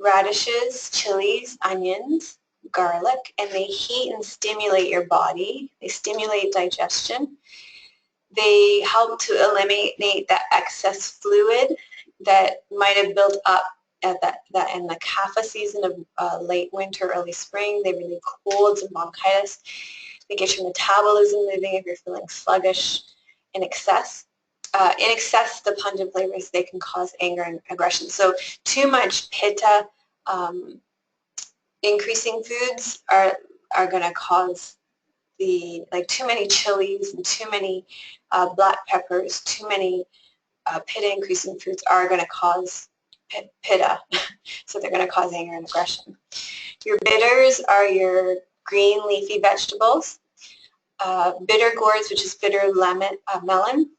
radishes, chilies, onions, garlic, and they heat and stimulate your body. They stimulate digestion. They help to eliminate that excess fluid that might have built up at that in the kapha season of late winter, early spring. They relieve colds and bronchitis. They get your metabolism moving if you're feeling sluggish in excess. In excess, the pungent flavors, they can cause anger and aggression. So too much pitta increasing foods are going to cause like too many chilies and too many black peppers, too many pitta increasing foods are going to cause pitta. So they're going to cause anger and aggression. Your bitters are your green leafy vegetables. Bitter gourds, which is bitter lemon, melon,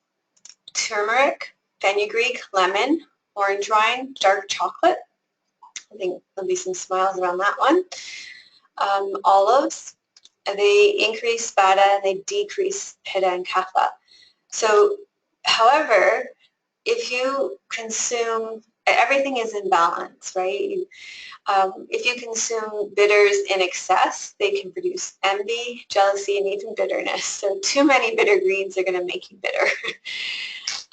turmeric, fenugreek, lemon, orange rind, dark chocolate. I think there'll be some smiles around that one. Olives, they increase vata and they decrease pitta and kapha. So, however, if you consume, everything is in balance, right? If you consume bitters in excess, they can produce envy, jealousy, and even bitterness. So too many bitter greens are going to make you bitter.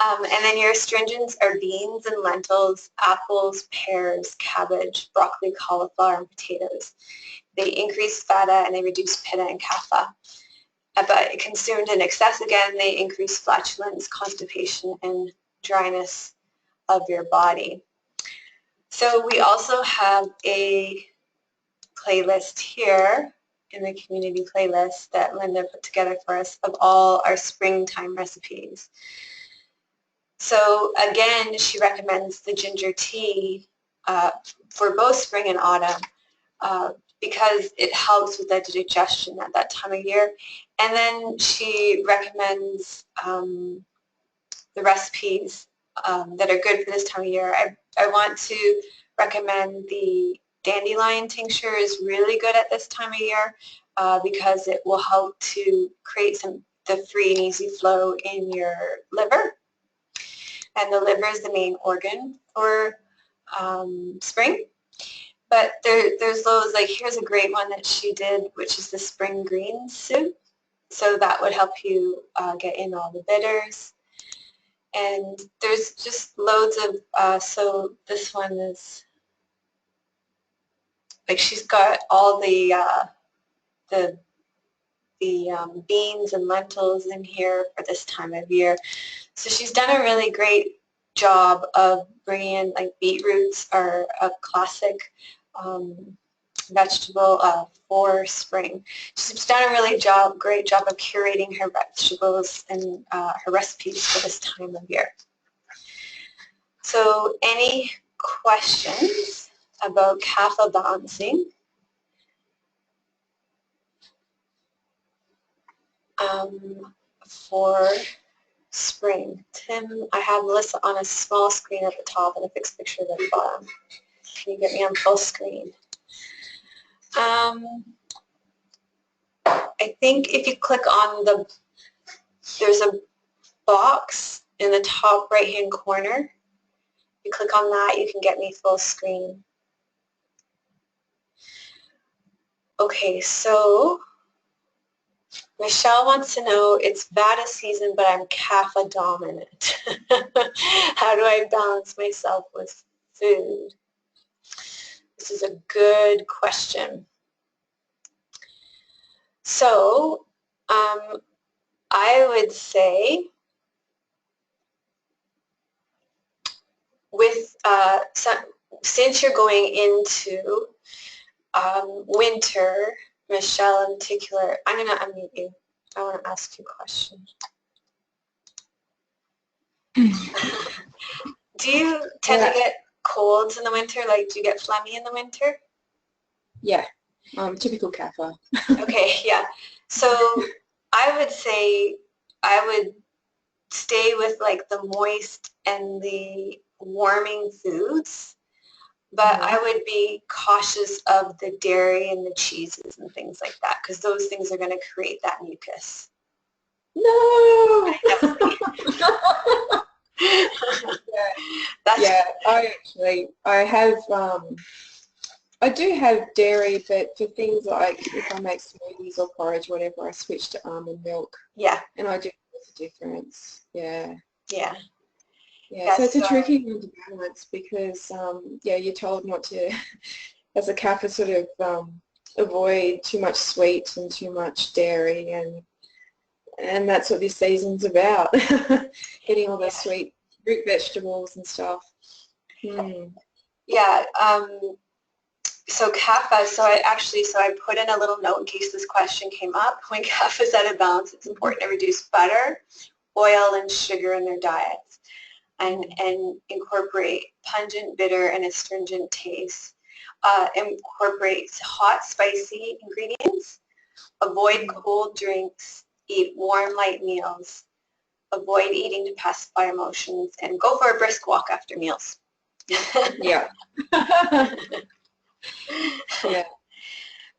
And then your astringents are beans and lentils, apples, pears, cabbage, broccoli, cauliflower, and potatoes. They increase vata and they reduce pitta and kapha. But consumed in excess, again, they increase flatulence, constipation, and dryness of your body. So we also have a playlist here in the community playlist that Linda put together for us of all our springtime recipes. So again, she recommends the ginger tea for both spring and autumn because it helps with the digestion at that time of year. And then she recommends the recipes that are good for this time of year. I want to recommend the dandelion tincture is really good at this time of year because it will help to create the free and easy flow in your liver. And the liver is the main organ for spring. But there's those, like here's a great one that she did, which is the spring greens soup. So that would help you get in all the bitters. And there's just loads of, so this one is, like she's got all the beans and lentils in here for this time of year. So she's done a really great job of bringing in, like beetroots are a classic vegetable for spring. She's done a really great job of curating her vegetables and her recipes for this time of year. So any questions about kapha balancing? For spring. Tim, I have Melissa on a small screen at the top and a fixed picture at the bottom. Can you get me on full screen? I think if you click on there's a box in the top right-hand corner. You click on that, you can get me full screen. Okay, so Michelle wants to know, it's vata season, but I'm kapha dominant. How do I balance myself with food? This is a good question. So I would say with since you're going into winter, Michelle in particular, I'm going to unmute you. I want to ask you a question. Do you tend to get colds in the winter? Like, do you get phlegmy in the winter? Yeah, typical kapha. Okay, yeah. So I would say I would stay with like the moist and the warming foods, but I would be cautious of the dairy and the cheeses and things like that because those things are going to create that mucus. No! I do have dairy, but for things like if I make smoothies or porridge, whatever, I switch to almond milk. Yeah. And I do notice a difference. Yeah. Yeah. Yeah, so it's a tricky one to balance because, yeah, you're told not to, as a kapha, sort of avoid too much sweet and too much dairy, and that's what this season's about, getting all those sweet root vegetables and stuff. Yeah. So kapha, so I put in a little note in case this question came up. When kapha is out of balance, it's important to reduce butter, oil, and sugar in their diets and incorporate pungent, bitter, and astringent tastes. Incorporate hot, spicy ingredients. Avoid cold drinks. Eat warm, light meals. Avoid eating to pacify emotions. And go for a brisk walk after meals. Yeah. Yeah.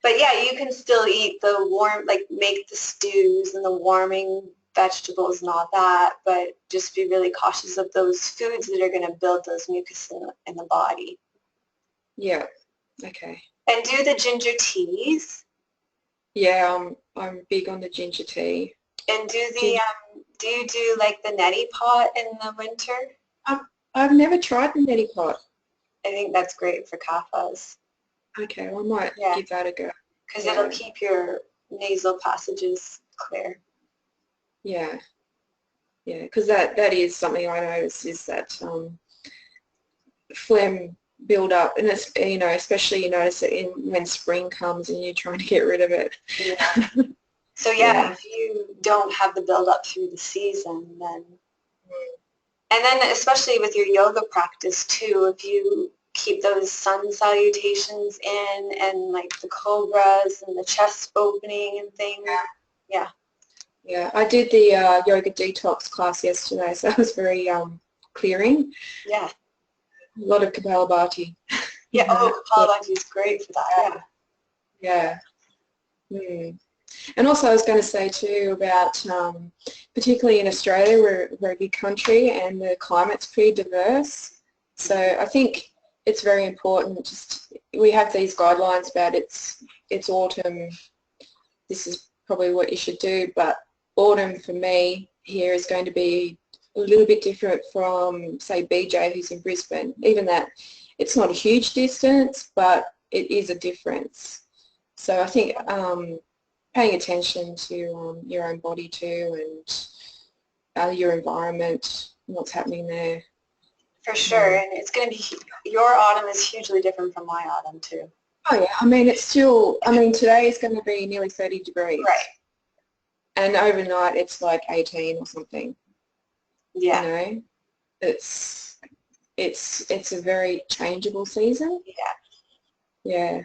But yeah, you can still eat the warm, like make the stews and the warming vegetables and all that, but just be really cautious of those foods that are going to build those mucus in the body. Yeah. Okay. And do the ginger teas. Yeah, I'm big on the ginger tea. And do you do like the neti pot in the winter? I've never tried the neti pot. I think that's great for kaphas. Okay, well, I might give that a go. Because it'll keep your nasal passages clear. Yeah. Yeah, because that is something I notice is that phlegm build up, and it's, you know, especially you notice it when spring comes and you're trying to get rid of it. Yeah. So yeah, if you don't have the build up through the season, then, and then especially with your yoga practice too, if you keep those sun salutations in and like the cobras and the chest opening and things. Yeah. Yeah, I did the yoga detox class yesterday, so that was very clearing. Yeah. A lot of Kapalabhati. Yeah, Kapalabhati is great for that, yeah. And also I was going to say too about, particularly in Australia, we're a very big country and the climate's pretty diverse. So I think it's very important, just we have these guidelines about it's autumn, this is probably what you should do, but autumn for me here is going to be a little bit different from, say, BJ who's in Brisbane. Even that, it's not a huge distance, but it is a difference. So I think paying attention to your own body too and your environment, what's happening there. For sure, and it's going to be, your autumn is hugely different from my autumn too. Oh yeah, I mean it's still, I mean today is going to be nearly 30 degrees. Right. And overnight it's like 18 or something. Yeah. You know, it's a very changeable season. Yeah. Yeah.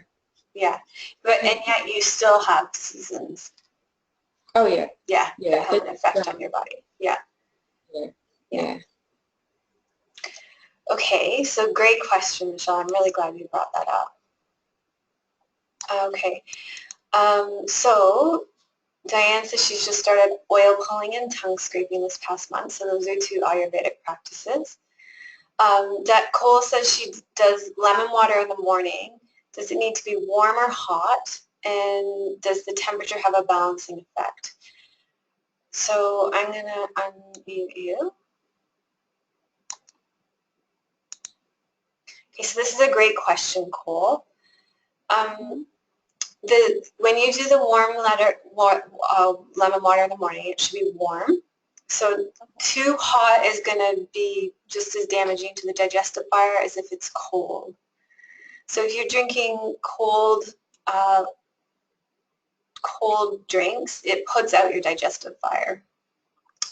Yeah, but and yet you still have seasons. Oh yeah. Yeah. Yeah. That have an effect on your body. Yeah. Yeah. Okay, so great question, Michelle. I'm really glad you brought that up. Okay, so Diane says she's just started oil pulling and tongue scraping this past month, so those are two Ayurvedic practices. Cole says she does lemon water in the morning. Does it need to be warm or hot? And does the temperature have a balancing effect? So I'm going to unmute you. Okay, so this is a great question, Cole. When you do the warm lemon water in the morning, it should be warm. So too hot is going to be just as damaging to the digestive fire as if it's cold. So if you're drinking cold drinks, it puts out your digestive fire.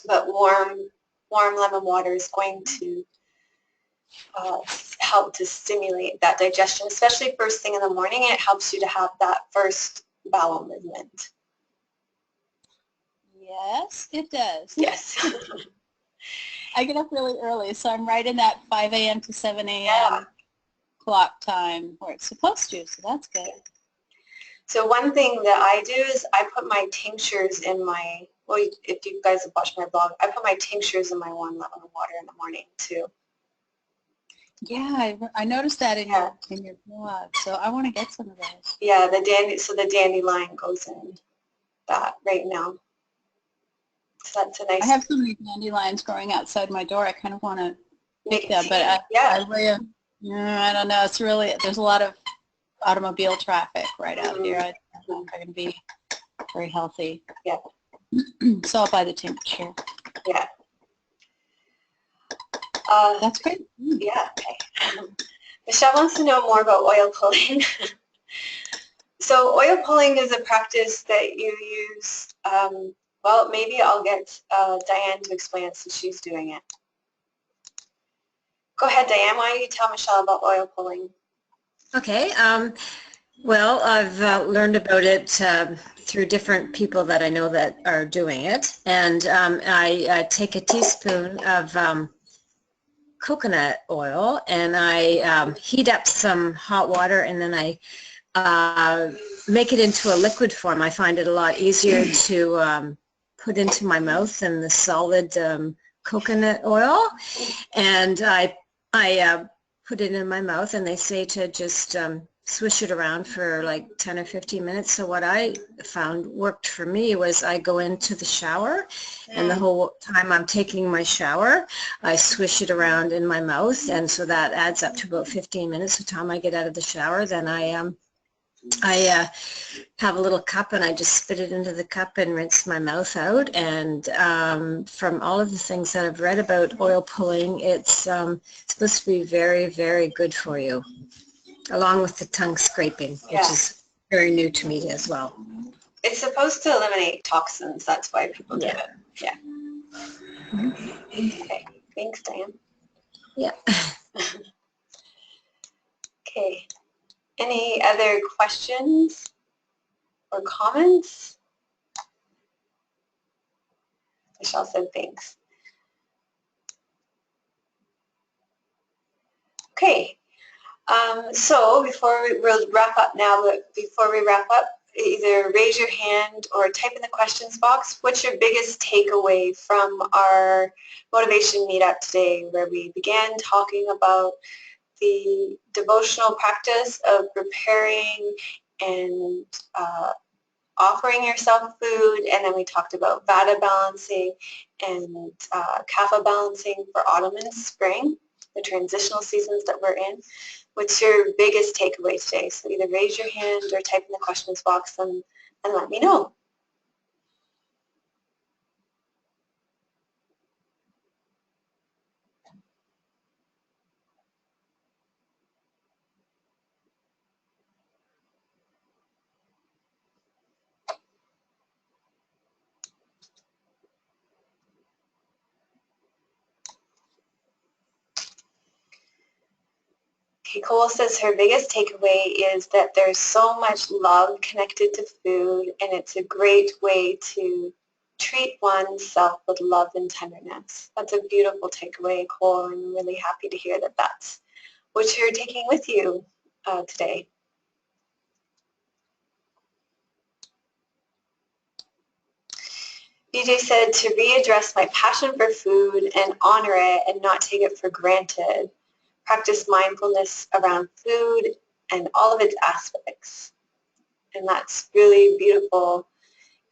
But warm lemon water is going to help to stimulate that digestion, especially first thing in the morning. It helps you to have that first bowel movement. Yes, it does. Yes. I get up really early, so I'm right in that 5 a.m. to 7 a.m. clock time where it's supposed to, so that's good. So one thing that I do is I put my tinctures in my, well, if you guys have watched my blog, I put my tinctures in my warm lemon water in the morning too. Yeah, I noticed that in your blog, so I want to get some of those. Yeah, the dandelion goes in that right now. So that's a nice. I have so many dandelions growing outside my door. I kind of want to make them, but I don't know. It's really, there's a lot of automobile traffic right out here. I don't know if they're going to be very healthy. Yeah. So I'll buy the tincture. Yeah. That's great. Yeah. Okay. Michelle wants to know more about oil pulling. So oil pulling is a practice that you use, well, maybe I'll get Diane to explain it since she's doing it. Go ahead, Diane. Why don't you tell Michelle about oil pulling? Okay. Well, I've learned about it through different people that I know that are doing it. And I take a teaspoon of coconut oil and I heat up some hot water and then I make it into a liquid form. I find it a lot easier to put into my mouth than the solid coconut oil. And I put it in my mouth, and they say to just swish it around for like 10 or 15 minutes. So what I found worked for me was I go into the shower, and the whole time I'm taking my shower, I swish it around in my mouth, and so that adds up to about 15 minutes. The time I get out of the shower, then I have a little cup and I just spit it into the cup and rinse my mouth out. And from all of the things that I've read about oil pulling, it's supposed to be very, very good for you, along with the tongue scraping, which is very new to me as well. It's supposed to eliminate toxins. That's why people do it. Yeah. Okay. Thanks, Diane. Yeah. Okay. Any other questions or comments? Michelle said thanks. Okay. So we'll wrap up now, but before we wrap up, either raise your hand or type in the questions box. What's your biggest takeaway from our motivation meetup today, where we began talking about the devotional practice of preparing and offering yourself food, and then we talked about Vata balancing and Kapha balancing for autumn and spring, the transitional seasons that we're in. What's your biggest takeaway today? So either raise your hand or type in the questions box and let me know. Okay, Cole says her biggest takeaway is that there's so much love connected to food, and it's a great way to treat oneself with love and tenderness. That's a beautiful takeaway, Cole. I'm really happy to hear that that's what you're taking with you today. BJ said to readdress my passion for food and honor it and not take it for granted. Practice mindfulness around food and all of its aspects. And that's really beautiful.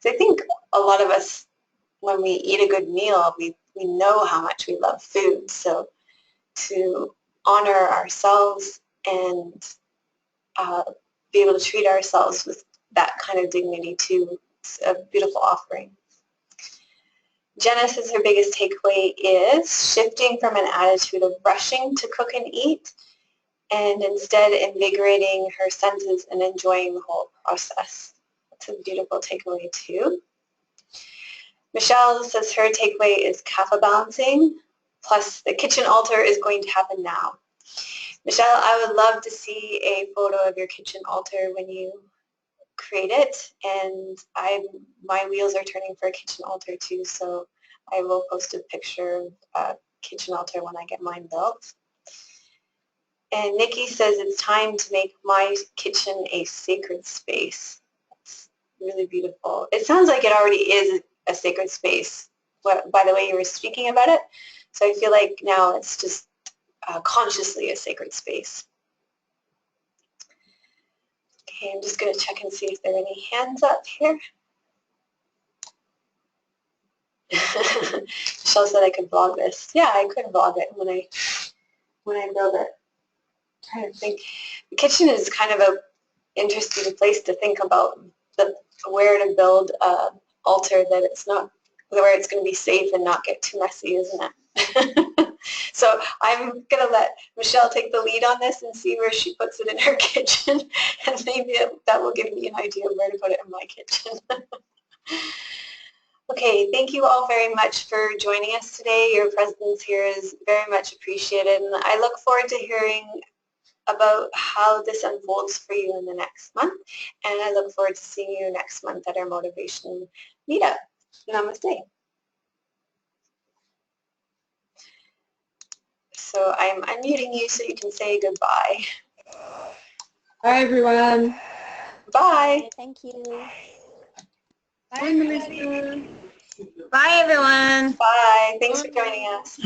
Because I think a lot of us, when we eat a good meal, we know how much we love food. So to honor ourselves and be able to treat ourselves with that kind of dignity too, it's a beautiful offering. Jenna says her biggest takeaway is shifting from an attitude of rushing to cook and eat, and instead invigorating her senses and enjoying the whole process. That's a beautiful takeaway too. Michelle says her takeaway is kapha balancing, plus the kitchen altar is going to happen now. Michelle, I would love to see a photo of your kitchen altar when you create it, and my wheels are turning for a kitchen altar too, so I will post a picture of a kitchen altar when I get mine built. And Nikki says it's time to make my kitchen a sacred space. It's really beautiful. It sounds like it already is a sacred space by the way you were speaking about it, so I feel like now it's just consciously a sacred space. Okay, I'm just going to check and see if there are any hands up here. Michelle said I could vlog this. Yeah, I could vlog it when I build it. I'm trying to think. The kitchen is kind of an interesting place to think about where to build an altar that it's not, where it's going to be safe and not get too messy, isn't it? So I'm going to let Michelle take the lead on this and see where she puts it in her kitchen, and maybe that will give me an idea of where to put it in my kitchen. Okay, thank you all very much for joining us today. Your presence here is very much appreciated, and I look forward to hearing about how this unfolds for you in the next month, and I look forward to seeing you next month at our motivation meetup. Namaste. So I'm unmuting you so you can say goodbye. Bye, everyone. Bye. Thank you. Bye, Melissa. Bye, everyone. Bye. Thanks for joining us.